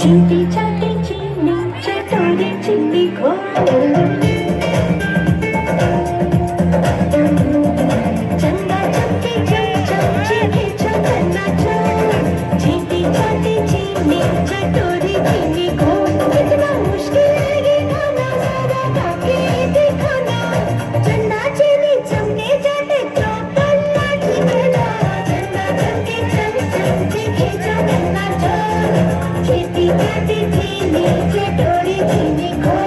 चींटी चाटी चीनी चटोरी चिट्टी घोड़ चंदा चमके चमचे खींचो करना चोर चींटी चाटी चीनी चटोरी चिट्टी घोड़ कितना मुश्किल है ये खाना सारा खाके दिखाना चंदा चीनी चमके चाटे चौपन लाठी बेला चंदा चमके चमचे खींचो करना चोर चींटी चाटी चीनी चटोरी चिट्टी घोड़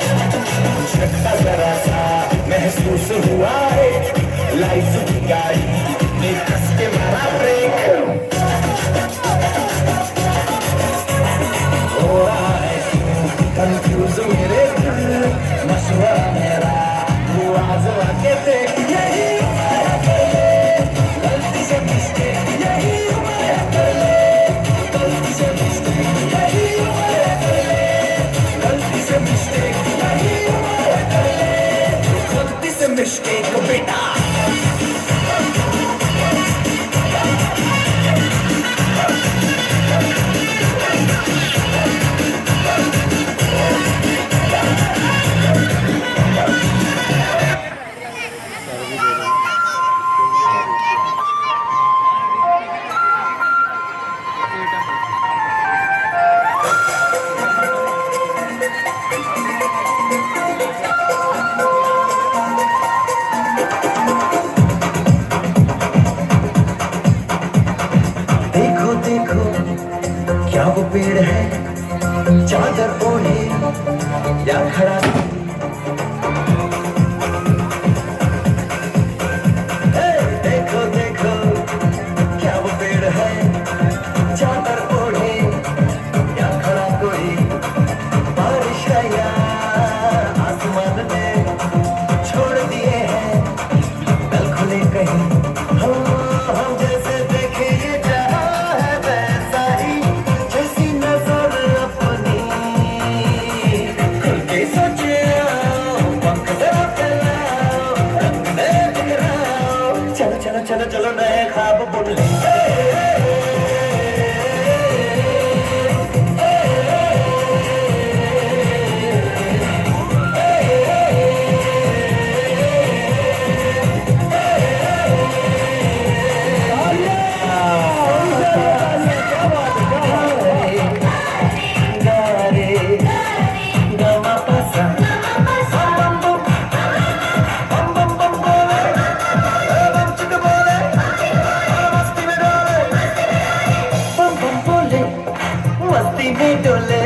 झटका जरा सा महसूस हुआ है लाइफ की गाड़ी ने कस के मारा ब्रेक हो रहा है कंफ्यूज मेरे दिल मशवरा मेरा तू आजमा के देख यही हमारा पहले गलती से मिस्टेक यही हमारा पहले गलती से मिस्टेक यही हमारा पहले गलती से मिस्टेक यही हमारा पहले गलती से मिस्टेक बेटा देखो देखो क्या वो पेड़ है चादर ओढ़े या खड़ा हे, देखो देखो क्या वो पेड़ है चादर ओढ़े या खड़ा कोई बारिश है या आसमान ने छोड़ दिए हैं कल खुले कहीं हम जैसे देखे ये जहां है वैसा ही जैसी नजर अपनी खुल के सोचे आओ पंख जरा फैलाओ रंग नए बिखराओ चलो चलो चलो चलो नए ख्वाब बुन ले मस्ती में डोले